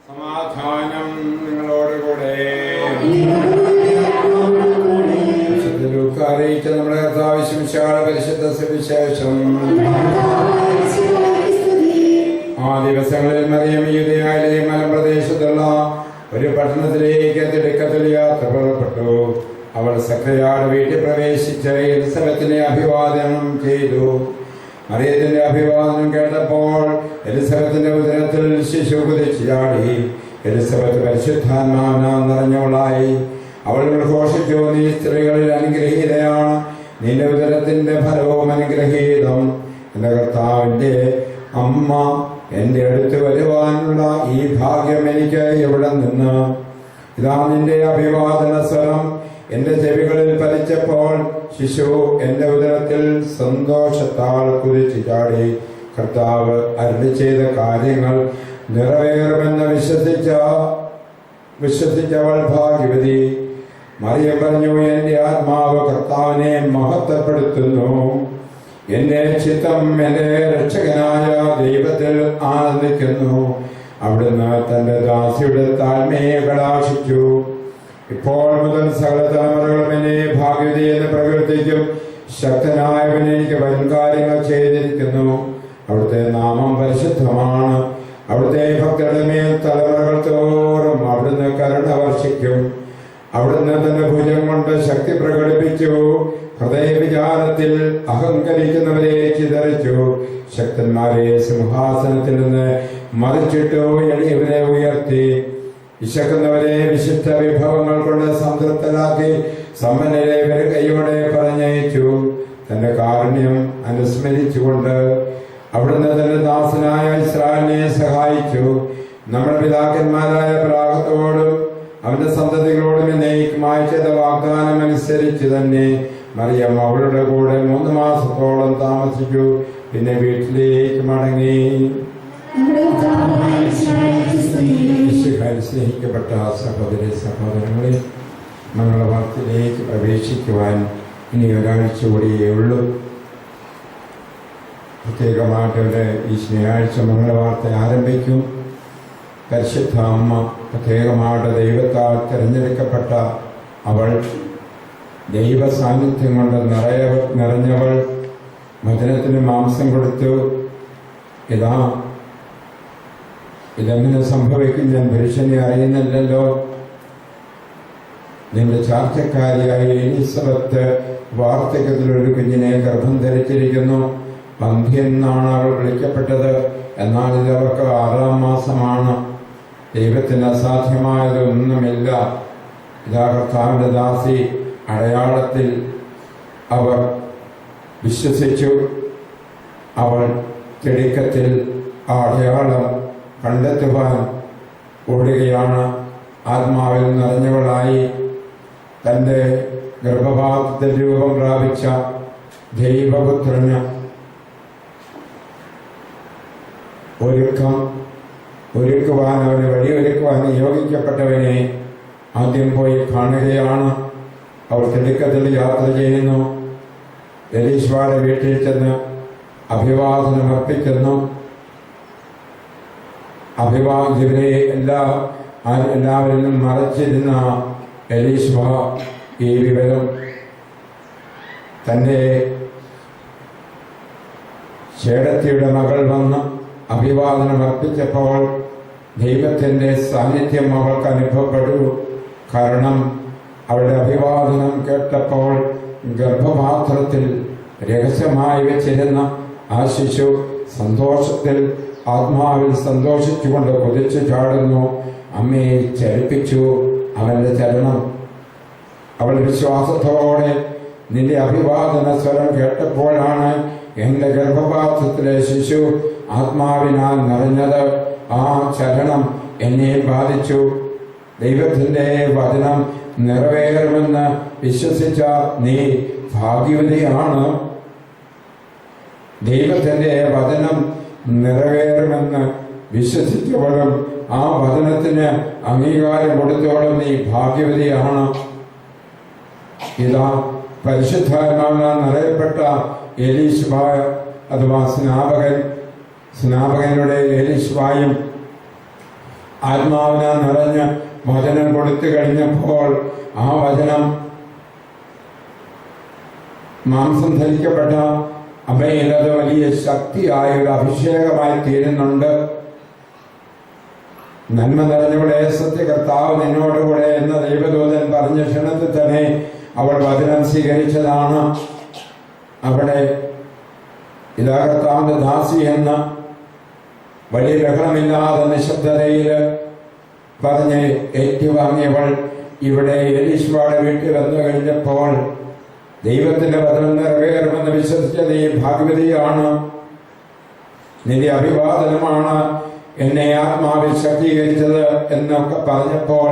സമാധാനം നിങ്ങളോടുകൂടെ. അറിയിച്ച നമ്മുടെ കർത്താവിശിമിശിഹായുടെ പരിശുദ്ധ സുവിശേഷം. ആ ദിവസങ്ങളിൽ മറിയം യൂദയായിലെ മലമ്പ്രദേശത്തുള്ള ഒരു പട്ടണത്തിലേക്ക് തിടുക്കത്തിൽ യാത്ര പുറപ്പെട്ടു. അവൾ സഖറിയായുടെ വീട്ടിൽ പ്രവേശിച്ച് എലിസബത്തിനെ അഭിവാദനം ചെയ്തു. മറിയത്തിന്റെ അഭിവാദനം കേട്ടപ്പോൾ എലിസബത്തിന്റെ ഉദരത്തിൽ ശിശു കുതിച്ചു ചാടി. എലിസബത്ത് പരിശുദ്ധാത്മാവിനാൽ നിറഞ്ഞവളായി. അവൾ ഘോഷിച്ചു, നീ സ്ത്രീകളിൽ അനുഗ്രഹീതയാണ്, നിന്റെ ഉദരത്തിന്റെ ഫലവും അനുഗ്രഹീതം. എന്റെ കർത്താവിന്റെ അമ്മ എന്റെ അടുത്ത് വരുവാനുള്ള ഈ ഭാഗ്യം എനിക്ക് എവിടെ നിന്ന്? ഇതാ നിന്റെ അഭിവാദന സ്വരം എന്റെ ചെവികളിൽ പതിച്ചപ്പോൾ ശിശു എന്റെ ഉദരത്തിൽ സന്തോഷത്താൽ കുതിച്ചു ചാടി. കർത്താവ് അരുളി ചെയ്ത കാര്യങ്ങൾ നിറവേറുമെന്ന് വിശ്വസിച്ചവൾ ഭാഗ്യവതി. മറിയം പറഞ്ഞു, എന്റെ ആത്മാവ് കർത്താവിനെ മഹത്വപ്പെടുത്തുന്നു. എന്റെ ചിത്തം എന്റെ രക്ഷകനായ ദൈവത്തിൽ ആനന്ദിക്കുന്നു. അവിടുന്ന് തന്റെ ദാസിയുടെ താഴ്മയെ കടാക്ഷിച്ചു. ഇപ്പോൾ മുതൽ സകല തലമുറകളും എന്നെ ഭാഗ്യവതി എന്ന് പ്രകീർത്തിക്കും. ശക്തനായവൻ എനിക്ക് വൻകാര്യങ്ങൾ ചെയ്തിരിക്കുന്നു. അവിടുത്തെ നാമം പരിശുദ്ധമാണ്. അവിടുത്തെ ഭക്തരുടെ മേൽ തലമുറകൾ തോറും അവിടുന്ന് കരുണ വർഷിക്കും. അവിടുന്ന് തന്റെ ഭുജം കൊണ്ട് ശക്തി പ്രകടിപ്പിച്ചു. ഹൃദയവിചാരത്തിൽ അഹങ്കരിക്കുന്നവരെ ചിതറിച്ചു. ശക്തന്മാരെ സിംഹാസനത്തിൽ നിന്ന് മറിച്ചിട്ടു. എളിയവരെ ഉയർത്തി. വിശക്കുന്നവരെ വിശുദ്ധ വിഭവങ്ങൾ കൊണ്ട് സംതൃപ്തരാക്കി. സമ്പന്നരെ കൈയോടെ പറഞ്ഞയച്ചു. തന്റെ കാരുണ്യം അനുസ്മരിച്ചുകൊണ്ട് അവിടുന്ന് തന്റെ ദാസനായ ഇസ്രായേലിനെ സഹായിച്ചു. നമ്മുടെ പിതാക്കന്മാരായ പ്രാഹത്തോടും അവന്റെ സന്തതികളോടും എന്നേക്കുമായി ചെയ്ത വാഗ്ദാനം അനുസരിച്ച് തന്നെ മറിയം അവളുടെ കൂടെ 3 മാസത്തോളം താമസിച്ചു. പിന്നെ വീട്ടിലേക്ക് മടങ്ങി. സ്നേഹിക്കപ്പെട്ട സഹോദരങ്ങളെ, മംഗളവാർത്തയിലേക്ക് പ്രവേശിക്കുവാൻ ഇനി ഒരാഴ്ച കൂടിയേ ഉള്ളൂ. പ്രത്യേകമായിട്ട് ഈ ശനിയാഴ്ച മംഗളവാർത്ത ആരംഭിക്കും. പരിശുദ്ധ അമ്മ, പ്രത്യേകമായിട്ട് ദൈവത്താൽ തിരഞ്ഞെടുക്കപ്പെട്ട അവൾ, ദൈവ സാന്നിധ്യം കൊണ്ട് നിറഞ്ഞവൾ, വചനത്തിന് മാംസം കൊടുത്തു. ഇതെങ്ങനെ സംഭവിക്കും? ഞാൻ പുരുഷനെ അറിയുന്നില്ലല്ലോ. നിന്റെ ചാർച്ചക്കാരിയായ എലിസബത്ത് വാർദ്ധക്യത്തിലൊരു കുഞ്ഞിനെ ഗർഭം ധരിച്ചിരിക്കുന്നു. പന്ഥ്യെന്നാണ് അവൾ വിളിക്കപ്പെട്ടത്. എന്നാൽ ഇത് അവർക്ക് 6-ാം മാസമാണ്. ദൈവത്തിന് അസാധ്യമായതൊന്നുമില്ല. ഇതാ കർത്താവിന്റെ ദാസി. അടയാളത്തിൽ അവർ വിശ്വസിച്ചു. അവൾ തിടുക്കത്തിൽ ആ അടയാളം കണ്ടെത്തുവാൻ ഓടുകയാണ്. ആത്മാവിൽ നിറഞ്ഞവളായി തന്റെ ഗർഭപാത്രത്തിൽ രൂപം പ്രാപിച്ച ദൈവപുത്രന് ഒരുക്കുവാൻ, അവന് വഴിയൊരുക്കുവാൻ നിയോഗിക്കപ്പെട്ടവനെ ആദ്യം പോയി കാണുകയാണ്. അവൾ തിടുക്കത്തിൽ യാത്ര ചെയ്യുന്നു. എലീശയുടെ വീട്ടിൽ ചെന്ന് അഭിവാദനം അർപ്പിക്കുന്നു. ഇവരെ എല്ലാവരിലും മറച്ചിരുന്ന എലീശ ഈ വിവരം തന്റെ ചേടത്തിയുടെ മകൾ വന്ന് അഭിവാദനം അർപ്പിച്ചപ്പോൾ ദൈവത്തിന്റെ സാന്നിധ്യം അവൾക്ക് അനുഭവപ്പെട്ടു. കാരണം അവളുടെ അഭിവാദനം കേട്ടപ്പോൾ ഗർഭപാത്രത്തിൽ രഹസ്യമായി വെച്ചിരുന്ന ആ ശിശു സന്തോഷത്തിൽ, ആത്മാവിൽ സന്തോഷിച്ചുകൊണ്ട് കുതിച്ചു ചാടുന്നു. അമ്മയെ ചലിപ്പിച്ചു അവന്റെ ചലനം. അവൾ വിശ്വാസത്തോടെ നിന്റെ അഭിവാദന സ്വരം കേട്ടപ്പോഴാണ് എന്റെ ഗർഭപാത്രത്തിലെ ശിശു ആത്മാവിനാൽ നിറഞ്ഞത്. ആ ചലനം എന്നെ ബാധിച്ചു. ദൈവത്തിന്റെ വചനം നിറവേറുമെന്ന് വിശ്വസിച്ച നീ ഭാഗ്യവതിയാണ്. ദൈവത്തിന്റെ വചനം നിറവേറുമെന്ന് വിശ്വസിച്ചവളും ആ വചനത്തിന് അംഗീകാരം കൊടുത്തോളം നീ ഭാഗ്യവതിയാണ്. ഇതാ പരിശുദ്ധാത്മാവിനാൽ നിറയപ്പെട്ട എലീശായ അഥവാ സ്നാപകനുടെ എലീശായും ആത്മാവിനാൽ നിറഞ്ഞ് വചനം കൊടുത്തു കഴിഞ്ഞപ്പോൾ ആ വചനം മാംസം ധരിക്കപ്പെട്ട അമ്മയിലത് വലിയ ശക്തിയായ ഒരു അഭിഷേകമായി തീരുന്നുണ്ട്. നന്മ നിറഞ്ഞവിടെ സത്യ കർത്താവ് നിന്നോടുകൂടെ എന്ന ദൈവദൂതൻ പറഞ്ഞ ക്ഷണത്തിൽ തന്നെ അവൾ വചനം സ്വീകരിച്ചതാണ്. അവിടെ ഇതാ കർത്താവിന്റെ ദാസി എന്ന വലിയ ബഹളമില്ലാതെ നിശബ്ദതയിൽ പറഞ്ഞ് ഏറ്റുവാങ്ങിയവൾ ഇവിടെ എലീശയുടെ വീട്ടിൽ വന്നു കഴിഞ്ഞപ്പോൾ ദൈവത്തിന്റെ വചനം നിറവേറുമെന്ന് വിശ്വസിച്ചത് ഈ ഭാഗ്യവതിയാണ്. നിന്റെ അഭിവാദനമാണ് എന്നെ ആത്മാവിൽ ശക്തീകരിച്ചത് എന്നൊക്കെ പറഞ്ഞപ്പോൾ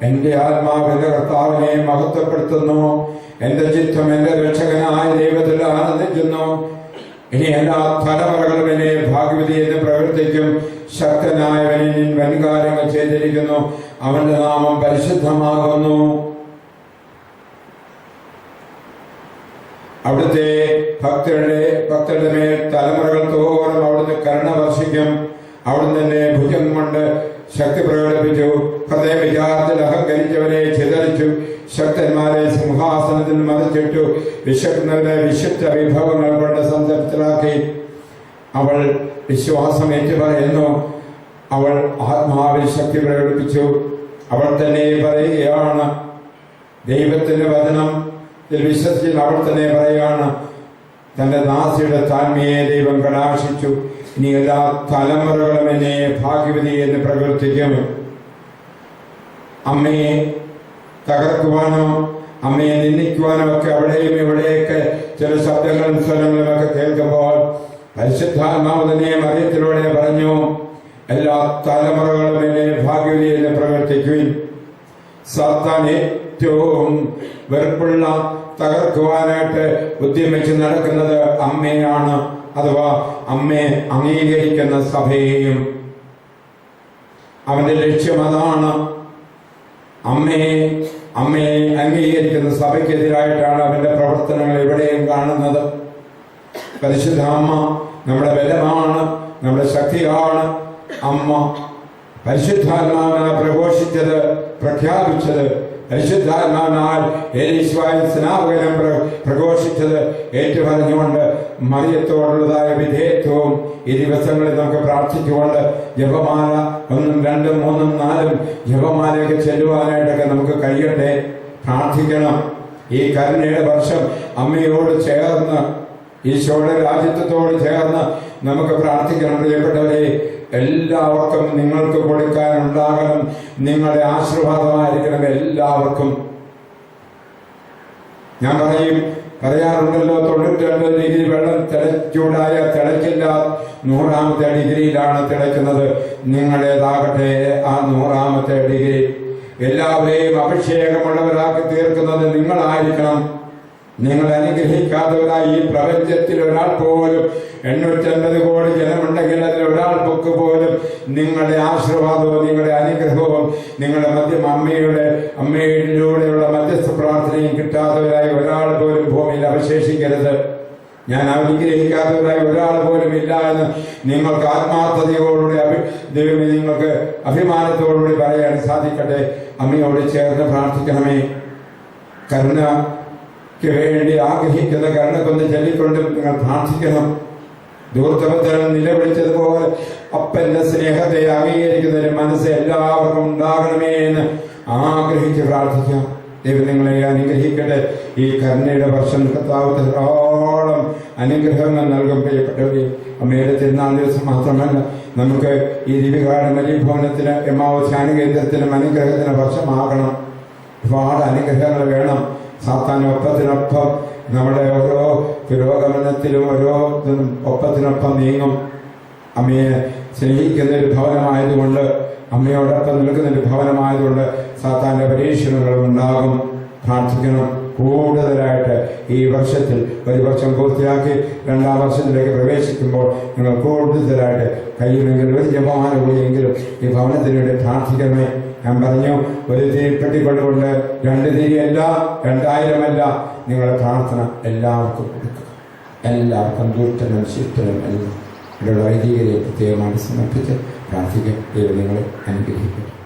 എന്റെ ആത്മാവിന്റെ കർത്താവിനെ മഹത്വപ്പെടുത്തുന്നു. എന്റെ ചിത്തം എന്റെ രക്ഷകനായ ദൈവത്തിൽ ആനന്ദിക്കുന്നു. ഇനി എല്ലാ തലമുറകളും എന്നെ ഭാഗ്യവതി എന്ന് പ്രവർത്തിക്കും. ശക്തനായവനെ വൻകാര്യങ്ങൾ ചെയ്തിരിക്കുന്നു. അവന്റെ നാമം പരിശുദ്ധമാകുന്നു. അവിടുത്തെ ഭക്തരുടെ മേൽ തലമുറകൾ തോറും അവിടുന്ന് കരുണ വർഷിക്കും. അവിടുന്ന് തന്നെ ഭുജം കൊണ്ട് ശക്തി പ്രകടിപ്പിച്ചു. ഹൃദയ വിചാരത്തിൽ അഹങ്കരിച്ചവരെ ചിതറിച്ചു. ശക്തന്മാരെ സിംഹാസനത്തിൽ മറിച്ചിട്ടു. വിശക്കുന്നവരെ വിശുദ്ധ വിഭവങ്ങൾ കൊണ്ട് സംതൃപ്തരാക്കി. അവൾ വിശ്വാസം ഏറ്റുപറയുന്നു. അവൾ ആത്മാവിൽ ശക്തി പ്രകടിപ്പിച്ചു. അവൾ തന്നെ പറയുകയാണ് ദൈവത്തിന്റെ വചനം വിശ്വസിച്ച് അവൾ തന്നെ പറയാണ് തന്റെ ദാസിയുടെ താഴ്മയെ ദൈവം കടാക്ഷിച്ചു. ഇനി എല്ലാ തലമുറകളും എന്നെ ഭാഗ്യവതി എന്ന് പ്രവർത്തിക്കും. അമ്മയെ തകർക്കുവാനോ അമ്മയെ നിന്ദിക്കുവാനോ ഒക്കെ അവിടെയും ഇവിടെയൊക്കെ ചില ശബ്ദങ്ങളും സ്വരങ്ങളും ഒക്കെ കേൾക്കുമ്പോൾ പരിശുദ്ധാത്മാവ് തന്നെ മറിയത്തിലൂടെ പറഞ്ഞു എല്ലാ തലമുറകളും എന്നെ ഭാഗ്യവതി എന്ന് പ്രവർത്തിക്കുവിൻ. സാത്താൻ ഏറ്റവും വെറുപ്പുള്ള തകർക്കുവാനായിട്ട് ഉദ്യമിച്ച് നടക്കുന്നത് അമ്മയാണ്. അഥവാ അമ്മയെ അംഗീകരിക്കുന്ന സഭയെയും. അവന്റെ ലക്ഷ്യം അതാണ്. അമ്മയെ അംഗീകരിക്കുന്ന സഭയ്ക്കെതിരായിട്ടാണ് അവന്റെ പ്രവർത്തനങ്ങൾ എവിടെയും കാണുന്നത്. പരിശുദ്ധ അമ്മ നമ്മുടെ ബലമാണ്, നമ്മുടെ ശക്തിയാണ്. അമ്മ പരിശുദ്ധാത്മാവിനെ പ്രഘോഷിച്ചത്, പ്രഖ്യാപിച്ചത്, പരിശുദ്ധാത്മാവിനാൽ എലീശായിൽ സ്നാപകനം പ്രഘോഷിച്ചത് ഏറ്റുപറഞ്ഞുകൊണ്ട് മറിയത്തോടുള്ളതായ വിധേയത്വവും ഈ ദിവസങ്ങളിൽ നമുക്ക് പ്രാർത്ഥിച്ചുകൊണ്ട് ജപമാല 1, 2, 3, 4 ജപമാലയൊക്കെ ചെല്ലുവാനായിട്ടൊക്കെ നമുക്ക് കഴിയട്ടെ. പ്രാർത്ഥിക്കണം. ഈ കരുണയുടെ വർഷം അമ്മയോട് ചേർന്ന് ഈശോയുടെ രാജ്യത്വത്തോട് ചേർന്ന് നമുക്ക് പ്രാർത്ഥിക്കണം. പ്രിയപ്പെട്ടവരെ, എല്ലാവർക്കും നിങ്ങൾക്ക് കൊടുക്കാനുണ്ടാകണം. നിങ്ങളുടെ ആശീർവാദമായിരിക്കണം എല്ലാവർക്കും. ഞാൻ പറയാറുണ്ടല്ലോ 92 ഡിഗ്രി വെള്ളം ചൂടായ തിളച്ചില്ല, 100ാമത്തെ ഡിഗ്രിയിലാണ് തിളയ്ക്കുന്നത്. നിങ്ങളുടേതാകട്ടെ ആ 100ാമത്തെ ഡിഗ്രി. എല്ലാവരെയും അഭിഷേകമുള്ളവരാക്കി തീർക്കുന്നത് നിങ്ങളായിരിക്കണം. നിങ്ങൾ അനുഗ്രഹിക്കാത്തവരായി ഈ പ്രപഞ്ചത്തിൽ ഒരാൾ പോലും 850 കോടി ജനമുണ്ടെങ്കിൽ അതിൽ ഒരാൾക്ക് പോലും നിങ്ങളുടെ ആശീർവാദവും നിങ്ങളുടെ അനുഗ്രഹവും നിങ്ങളുടെ അമ്മയിലൂടെയുള്ള മധ്യസ്ഥ പ്രാർത്ഥനയും കിട്ടാത്തവരായി ഒരാൾ പോലും ഭൂമിയിൽ അവശേഷിക്കരുത്. ഞാൻ അനുഗ്രഹിക്കാത്തവരായി ഒരാൾ പോലും ഇല്ല എന്ന് നിങ്ങൾക്ക് ആത്മാർത്ഥതയോടുകൂടി ദൈവമേ നിങ്ങൾക്ക് അഭിമാനത്തോടുകൂടി പറയാൻ സാധിക്കട്ടെ. അമ്മയോട് ചേർന്ന് പ്രാർത്ഥിക്കണമേ. കരുണയ്ക്ക് വേണ്ടി ആഗ്രഹിക്കുന്ന കരുണക്കൊന്ന് ചൊല്ലിക്കൊണ്ടും നിങ്ങൾ പ്രാർത്ഥിക്കണം. ദൂർത്തപത്രം നിലവിളിച്ചതുപോലെ അപ്പന്റെ സ്നേഹത്തെ അംഗീകരിക്കുന്ന ഒരു മനസ്സ് എല്ലാവർക്കും ഉണ്ടാകണമേ എന്ന് ആഗ്രഹിച്ച് പ്രാർത്ഥിക്കാം. ദൈവം നിങ്ങളെ അനുഗ്രഹിക്കട്ടെ. ഈ കരുണയുടെ വർഷം കർത്താവ് ധാരാളം അനുഗ്രഹങ്ങൾ നൽകും. പ്രിയപ്പെട്ടവരെ, അമ്മയുടെ തിരുനാൾ ദിവസം മാത്രമല്ല, നമുക്ക് ഈ ദിവ്യകാല മലീഭവനത്തിന് എമ്മാവൂസ് ധ്യാന കേന്ദ്രത്തിനും അനുഗ്രഹത്തിന് വർഷമാകണം. ഒരുപാട് അനുഗ്രഹങ്ങൾ വേണം. സാത്താൻ ഒപ്പത്തിനൊപ്പം നമ്മുടെ ഓരോ പുരോഗമനത്തിലും ഓരോ ഒപ്പത്തിനൊപ്പം നീങ്ങും. അമ്മയെ സ്നേഹിക്കുന്നൊരു ഭവനമായതുകൊണ്ട്, അമ്മയോടൊപ്പം നിൽക്കുന്നൊരു ഭവനമായതുകൊണ്ട് സാത്താന്റെ പരീക്ഷണങ്ങളും ഉണ്ടാകും. പ്രാർത്ഥിക്കണം. കൂടുതലായിട്ട് ഈ വർഷത്തിൽ ഒരു വർഷം പൂർത്തിയാക്കി 2ാം വർഷത്തിലേക്ക് പ്രവേശിക്കുമ്പോൾ നിങ്ങൾ കൂടുതലായിട്ട് കഴിയുമെങ്കിൽ ഒരു ജപമാല കൂടിയെങ്കിലും ഈ ഭവനത്തിന് വേണ്ടി പ്രാർത്ഥിക്കണമേ. ഞാൻ പറഞ്ഞു, ഒരു തിരിപ്പെട്ടിക്കൊണ്ടുകൊണ്ട് 2 തിരിയല്ല, 2000 അല്ല. നിങ്ങളുടെ പ്രാർത്ഥന എല്ലാവർക്കും കൊടുക്കുക. എല്ലാവർക്കും ദൂർത്തനും ശിഷ്ടനും എല്ലാം ഇവിടെ വൈദികരെ പ്രത്യേകമായിട്ട് സമർപ്പിച്ച് പ്രാർത്ഥിക്കാം. ദൈവം നിങ്ങളെ അനുഗ്രഹിക്കട്ടെ.